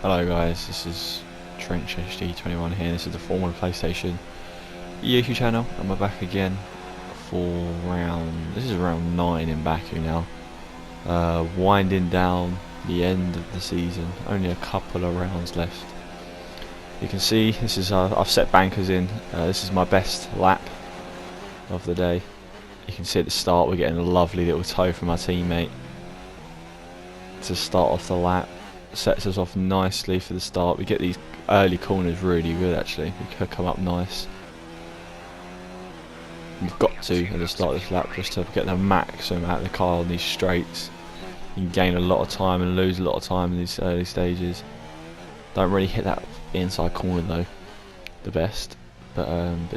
Hello guys, this is TrenchHD21 here. This is the Formula PlayStation YouTube channel, and we're back again for this is round 9 in Baku now. Winding down the end of the season, only a couple of rounds left. You can see this is I've set bankers in. This is my best lap of the day. You can see at the start we're getting a lovely little tow from our teammate to start off the lap. Sets us off nicely for the start. We get these early corners really good actually. We could come up nice. We've got to at the start of this lap just to get the maximum out of the car on these straights. You can gain a lot of time and lose a lot of time in these early stages. Don't really hit that inside corner though the best, but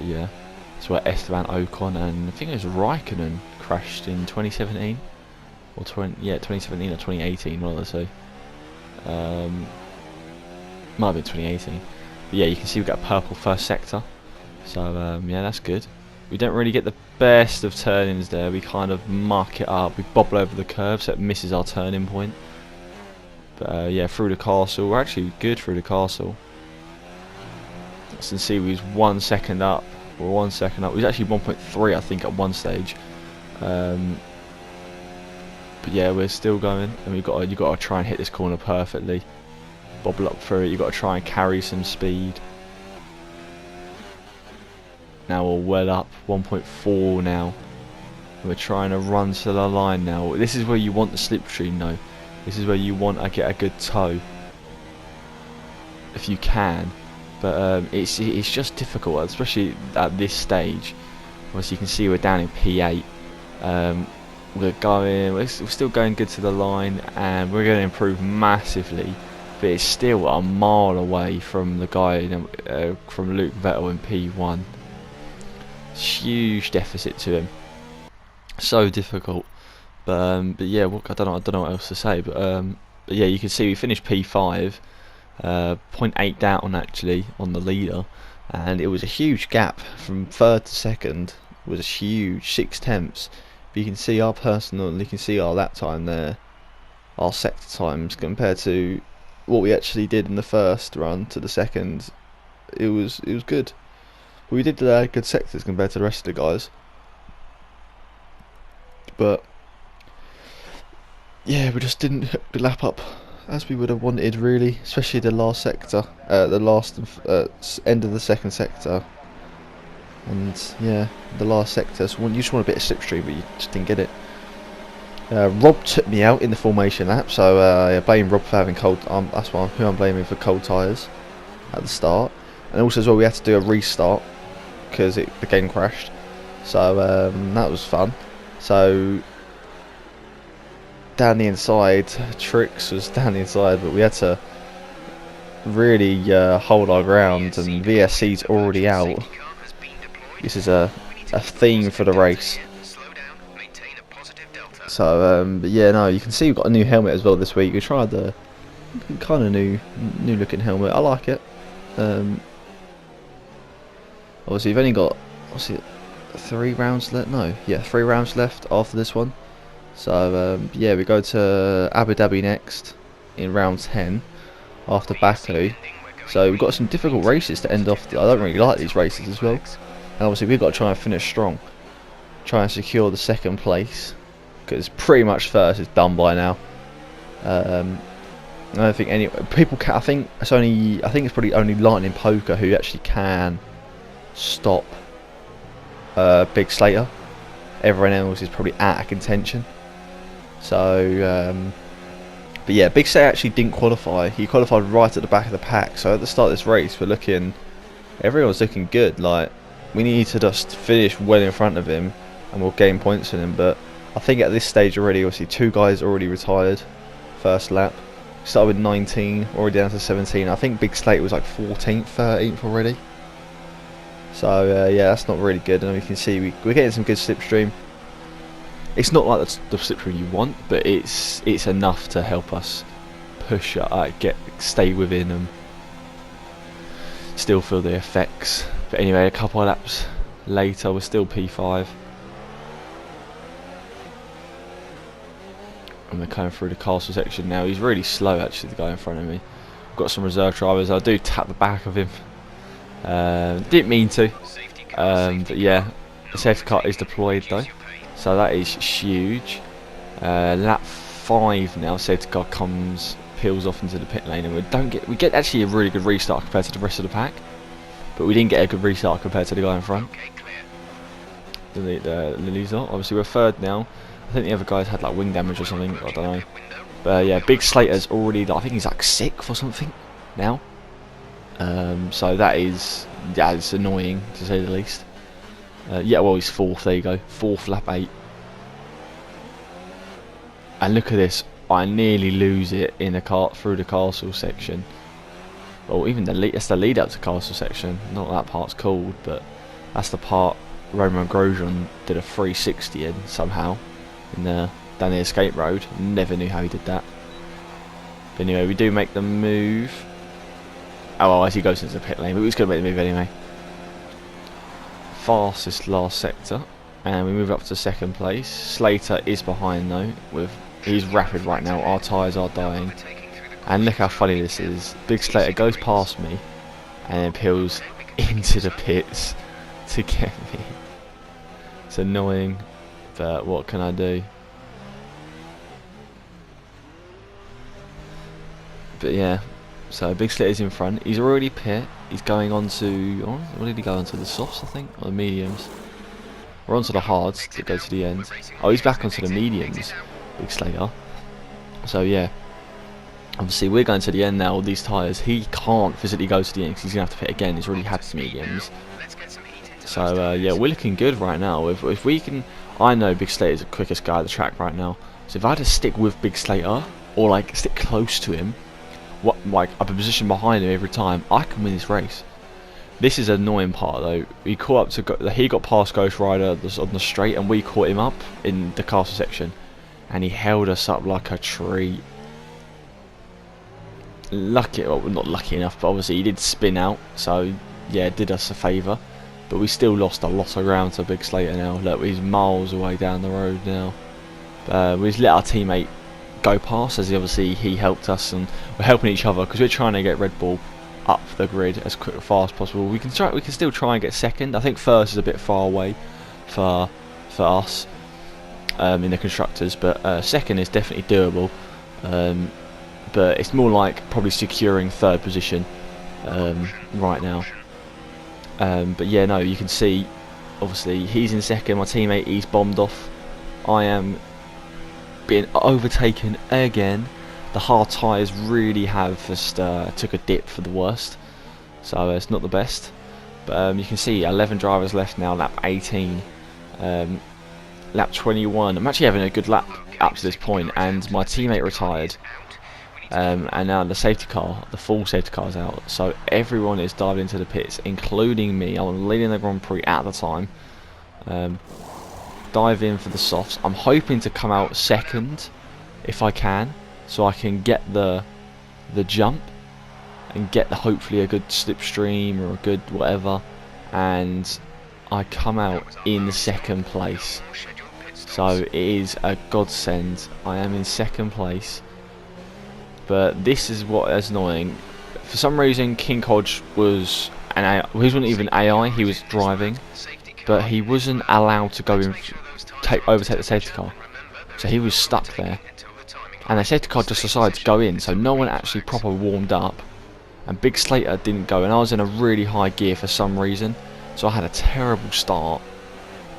yeah, that's where Esteban Ocon and I think it was Raikkonen crashed in 2017 or 2017 or 2018, one of the two. Might have been 2018, but yeah, you can see we've got a purple first sector, so yeah, that's good. We don't really get the best of turn-ins there. We kind of mark it up, we bobble over the curve so it misses our turning point, but yeah, through the castle, we're actually good through the castle. As you can see, we was 1 second up, we're 1 second up. We was actually 1.3 I think at one stage, but yeah, we're still going, and you've got to try and hit this corner perfectly, bobble up through it. You've got to try and carry some speed. Now we're well up, 1.4 now. We're trying to run to the line now. This is where you want the slipstream though. This is where you want to get a good tow, if you can. But it's just difficult, especially at this stage. Obviously, you can see we're down in P8. We're still going good to the line, and we're going to improve massively, but it's still a mile away from the guy from Luke Vettel in P1. Huge deficit to him, so difficult. But yeah, I don't know what else to say. But yeah, you can see we finished P5, 0.8 down actually on the leader, and it was a huge gap from third to second. It was a huge 6 tenths. You can see our personal, you can see our lap time there, our sector times compared to what we actually did in the first run to the second. It was good. We did good sectors compared to the rest of the guys, but yeah, we just didn't hook the lap up as we would have wanted really, especially the last sector, the last end of the second sector. And yeah, the last sector, so you just want a bit of slipstream, but you just didn't get it. Rob took me out in the formation lap, so I blame Rob for having cold. That's who I'm blaming for cold tyres at the start, and also as well we had to do a restart because the game crashed. So that was fun. So down the inside, Trix was down the inside, but we had to really hold our ground, and VSC's already out. This is a theme for the race. So but yeah, no, you can see we've got a new helmet as well this week. We tried the kind of new looking helmet. I like it. Obviously, you've only got 3 rounds left. No, yeah, 3 rounds left after this one. So yeah, we go to Abu Dhabi next in round 10 after Baku. So we've got some difficult races to end off. I don't really like these races as well. And obviously we've got to try and finish strong, try and secure the second place, because pretty much first is done by now. I don't think any people can. I think it's probably only Lightning Poker who actually can stop Big Slater. Everyone else is probably out of contention. So but yeah, Big Slater actually didn't qualify. He qualified right at the back of the pack. So at the start of this race, everyone's looking good. Like, we need to just finish well in front of him and we'll gain points on him. But I think at this stage already, obviously 2 guys already retired first lap. Started with 19, already down to 17. I think Big Slate was like 14th, 13th already. So yeah, that's not really good. And you can see we're getting some good slipstream. It's not like the slipstream you want, but it's enough to help us push, stay within them, still feel the effects. But anyway, a couple of laps later, we're still P5. And we're coming through the castle section now. He's really slow actually, the guy in front of me. got some reserve drivers. I do tap the back of him. Didn't mean to. But yeah, the safety car is deployed though, so that is huge. Lap 5 now, safety car peels off into the pit lane, and we get actually a really good restart compared to the rest of the pack, but we didn't get a good restart compared to the guy in front. The Lizard. Obviously we're third now. I think the other guys had like wing damage or something, I don't know. But yeah, Big Slater's already, I think he's like 6th or something now. So that is, yeah, it's annoying to say the least. Yeah, well, he's 4th, there you go, 4th lap 8. And look at this, I nearly lose it in the car through the castle section. Well, even that's the lead up to castle section. Not that part's called, but that's the part Roman Grosjean did a 360 in somehow in down the escape road. Never knew how he did that. But anyway, we do make the move. Oh well, as he goes into the pit lane, but we was going to make the move anyway. Fastest last sector, and we move up to 2nd place. Slater is behind though. He's rapid right now. Our tyres are dying, and look how funny this is. Big Slater goes past me, and then peels into the pits to get me. It's annoying, but what can I do? But yeah, so Big Slater's in front. He's already pit. He's going on to, oh, what did he go on to? The softs, I think, or the mediums. We're on to the hards to go to the end. Oh, he's back onto the mediums, Big Slater. So yeah, obviously we're going to the end now with these tyres. He can't physically go to the end because he's going to have to pit again. He's already had the mediums. So yeah, we're looking good right now. If we can, I know Big Slater's the quickest guy at the track right now. So if I had to stick with Big Slater, or like stick close to him, like up a position behind him every time, I can win this race. This is an annoying part though. We caught up to he got past Ghost Rider on the straight, and we caught him up in the castle section, and he held us up like a tree. Lucky, well, not lucky enough, but obviously he did spin out, so yeah, it did us a favour. But we still lost a lot of ground to Big Slater now. Look, he's miles away down the road now. We just let our teammate go past, as obviously he helped us, and we're helping each other because we're trying to get Red Bull up the grid as quick and fast as possible. We can still try and get 2nd. I think 1st is a bit far away for us in the constructors, but 2nd is definitely doable. But it's more like probably securing 3rd position right now. But yeah, no, you can see obviously he's in 2nd, my teammate, he's bombed off. I am being overtaken again. The hard tyres really have just took a dip for the worst, so it's not the best. But you can see 11 drivers left now, lap 18, lap 21. I'm actually having a good lap up to this point, and my teammate retired. And now the safety car, the full safety car is out, so everyone is diving into the pits, including me. I'm leading the Grand Prix at the time. Dive in for the softs. I'm hoping to come out 2nd if I can, so I can get the jump and get hopefully a good slipstream or a good whatever, and I come out in 2nd place. So it is a godsend. I am in 2nd place. But this is what is annoying. For some reason, King Hodge was an AI. He wasn't even AI. He was driving, but he wasn't allowed to go in, overtake the safety car. So he was stuck there, and the safety car just decided to go in. So no one actually proper warmed up, and Big Slater didn't go. And I was in a really high gear for some reason, so I had a terrible start.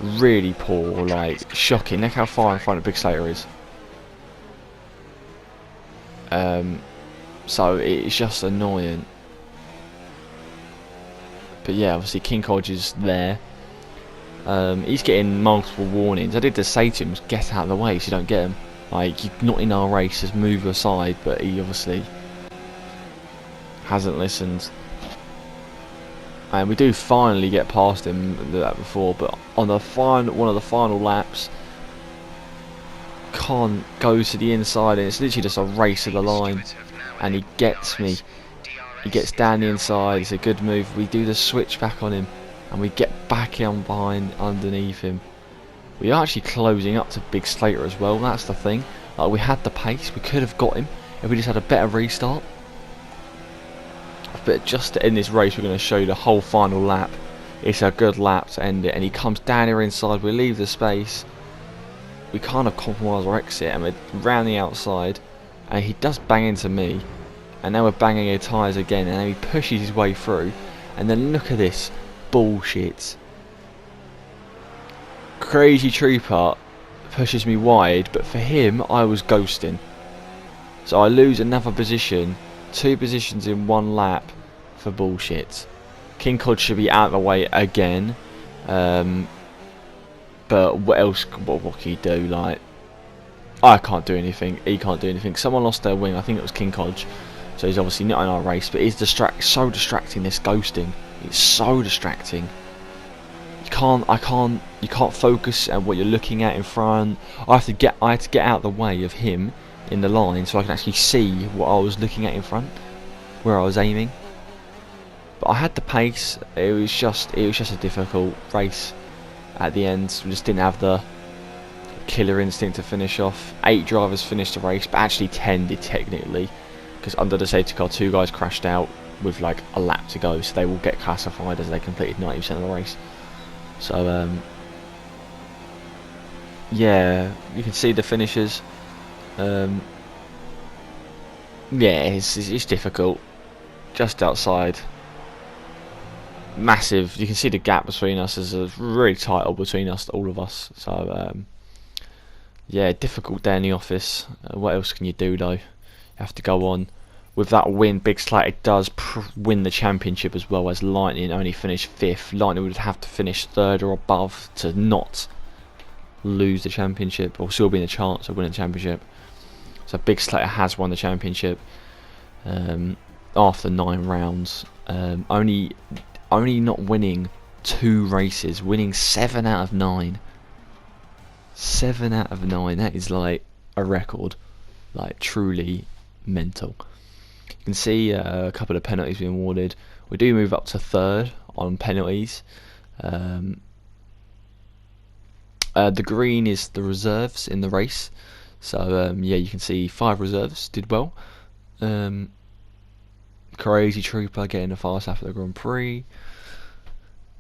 Really poor, like shocking. Look how far in front of Big Slater is. So it's just annoying. But yeah, obviously King Hodge is there. He's getting multiple warnings. I did just say to him, get out of the way so you don't get him. Like, you're not in our race, just move aside. But he obviously hasn't listened. And we do finally get past him that before, but on the one of the final laps, can't go to the inside, and it's literally just a race of the line, and he gets me. He gets down the inside. It's a good move. We do the switch back on him, and we get back on behind underneath him. We are actually closing up to Big Slater as well. That's the thing. Like, we had the pace. We could have got him if we just had a better restart. But just to end this race, we're going to show you the whole final lap. It's a good lap to end it, and he comes down here inside. We leave the space. We kind of compromise our exit, and we're round the outside, and he does bang into me, and now we're banging our tyres again, and then he pushes his way through, and then look at this bullshit. Crazy Trooper pushes me wide, but for him, I was ghosting. So I lose another position, 2 positions in 1 lap for bullshit. King Cod should be out of the way again. But what else? What can you do? Like, I can't do anything. He can't do anything. Someone lost their wing. I think it was King Codge. So he's obviously not in our race. But he's so distracting. This ghosting. It's so distracting. You can't focus at what you're looking at in front. I had to get out of the way of him in the line so I can actually see what I was looking at in front, where I was aiming. But I had the pace. It was just a difficult race at the end. We just didn't have the killer instinct to finish off. 8 drivers finished the race, but actually 10 did technically, because under the safety car 2 guys crashed out with like a lap to go, so they will get classified as they completed 90% of the race. So yeah, you can see the finishes. Yeah, it's difficult. Just outside. Massive. You can see the gap between us. There's a really tight hole between us, all of us. So yeah, difficult day in the office. What else can you do though? You have to go on. With that win, Big Slater does win the championship as well, as Lightning only finished 5th. Lightning would have to finish 3rd or above to not lose the championship, or still be in a chance of winning the championship. So Big Slater has won the championship after 9 rounds. Only not winning 2 races, winning 7 out of 9. 7 out of 9. That is like a record, like truly mental. You can see a couple of penalties being awarded. We do move up to 3rd on penalties. The green is the reserves in the race. So yeah, you can see 5 reserves did well. Crazy Trooper getting a fast after the Grand Prix.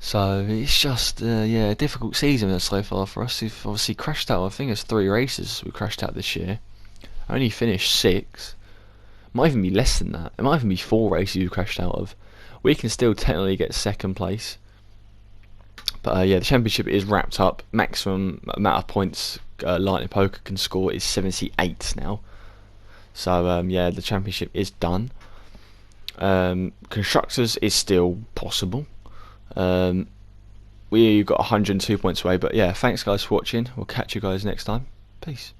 So it's just yeah, a difficult season so far for us. We've obviously crashed out. I think it's 3 races we crashed out this year. Only finished 6. Might even be less than that. It might even be 4 races we crashed out of. We can still technically get 2nd place. But yeah, the championship is wrapped up. Maximum amount of points Lightning Poker can score is 78 now. So yeah, the championship is done. Constructors is still possible. We got 102 points away. But yeah, thanks guys for watching. We'll catch you guys next time. Peace.